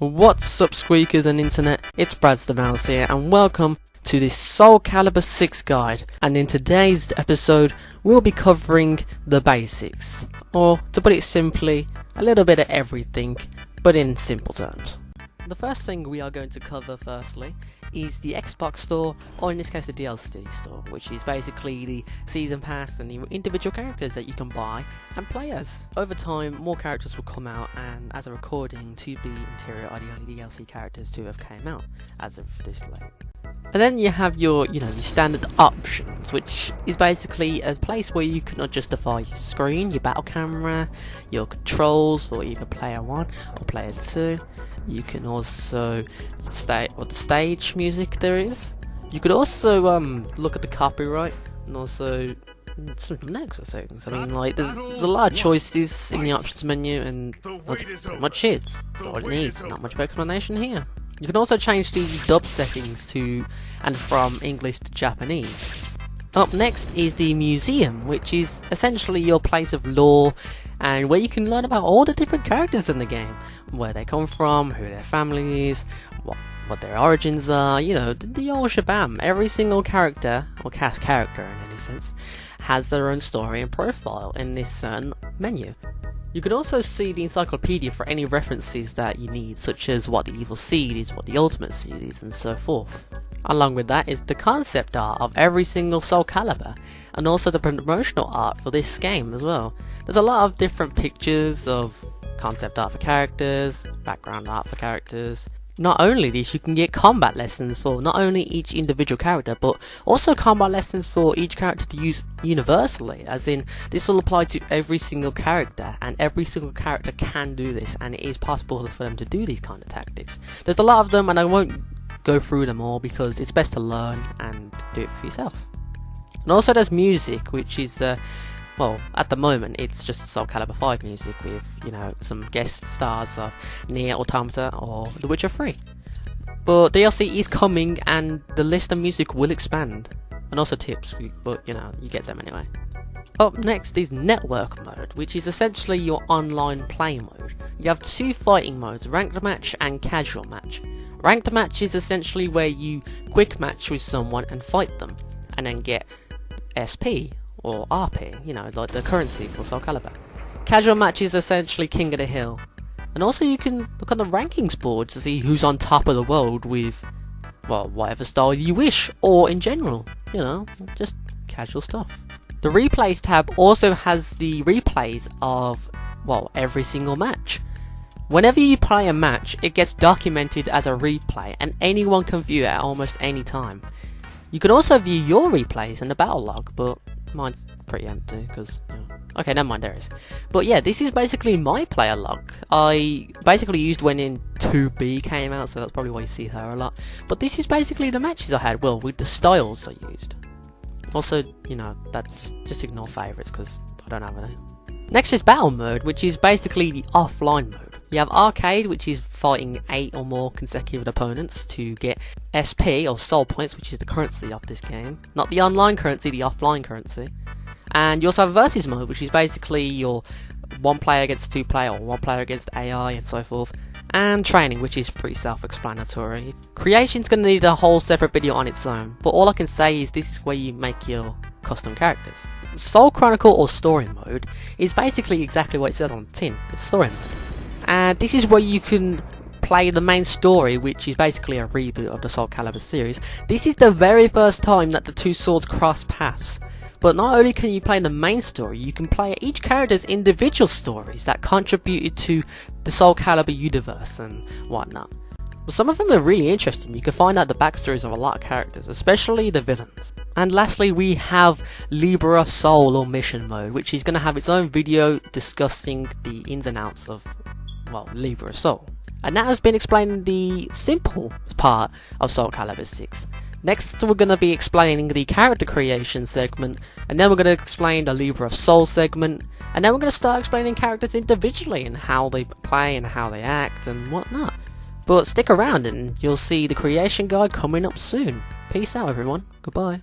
What's up, squeakers and internet? It's Brad the Mouse here, and welcome to this Soul Calibur 6 guide. And in today's episode, we'll be covering the basics, or to put it simply, a little bit of everything, but in simple terms. The first thing we are going to cover firstly is the Xbox store, or in this case the DLC store, which is basically the season pass and the individual characters that you can buy and play as. Over time, more characters will come out, and as a recording, to be interior are the only DLC characters to have came out as of this late. And then you have your standard options, which is basically a place where you can justify your screen, your battle camera, your controls for either player 1 or player 2. You can also state what stage music there is. You could also look at the copyright and also some extra things. I mean, like there's a lot of choices in the options menu, and that's pretty much it. That's all it needs. Not much of explanation here. You can also change the dub settings to and from English to Japanese. Up next is the museum, which is essentially your place of lore and where you can learn about all the different characters in the game, where they come from, who their family is, what their origins are, the old shabam. Every single character, or cast character in any sense, has their own story and profile in this certain menu. You can also see the encyclopedia for any references that you need, such as what the evil seed is, what the ultimate seed is, and so forth. Along with that is the concept art of every single Soul Calibur, and also the promotional art for this game as well. There's a lot of different pictures of concept art for characters, background art for characters. Not only this, you can get combat lessons for not only each individual character, but also combat lessons for each character to use universally, as in this will apply to every single character, and every single character can do this, and it is possible for them to do these kind of tactics. There's a lot of them, and I won't go through them all because it's best to learn and do it for yourself. And also there's music, which is well, at the moment it's just Soul Calibur V music with some guest stars of Nier Automata or The Witcher 3. But DLC is coming, and the list of music will expand, and also tips, but you get them anyway. Up next is network mode, which is essentially your online play mode. You have two fighting modes, ranked match and casual match. Ranked match is essentially where you quick match with someone and fight them, and then get SP or RP, like the currency for Soul Calibur. Casual match is essentially king of the hill, and also you can look on the rankings board to see who's on top of the world with, well, whatever style you wish, or in general, just casual stuff. The replays tab also has the replays of, well, every single match. Whenever you play a match, it gets documented as a replay, and anyone can view it at almost any time. You can also view your replays in the battle log, but mine's pretty empty because, okay, never mind, there is. But yeah, this is basically my player log. I basically used when in 2B came out, so that's probably why you see her a lot. But this is basically the matches I had, well, with the styles I used. Also, that just ignore favourites because I don't have any. Next is battle mode, which is basically the offline mode. You have arcade, which is fighting 8 or more consecutive opponents to get SP or soul points, which is the currency of this game. Not the online currency, the offline currency. And you also have versus mode, which is basically your 1 player against 2 player, or 1 player against AI and so forth. And training, which is pretty self-explanatory. Creation's going to need a whole separate video on its own, but all I can say is this is where you make your custom characters. Soul Chronicle or story mode is basically exactly what it says on the tin. It's story mode. And this is where you can play the main story, which is basically a reboot of the Soul Calibur series. This is the very first time that the two swords cross paths. But not only can you play the main story, you can play each character's individual stories that contributed to the Soul Calibur universe and whatnot. But some of them are really interesting. You can find out the backstories of a lot of characters, especially the villains. And lastly, we have Libra of Soul or mission mode, which is going to have its own video discussing the ins and outs of, well, Libra of Soul. And that has been explaining the simple part of Soul Calibur 6. Next, we're going to be explaining the character creation segment, and then we're going to explain the Libra of Soul segment, and then we're going to start explaining characters individually and how they play and how they act and whatnot. But stick around and you'll see the creation guide coming up soon. Peace out, everyone. Goodbye.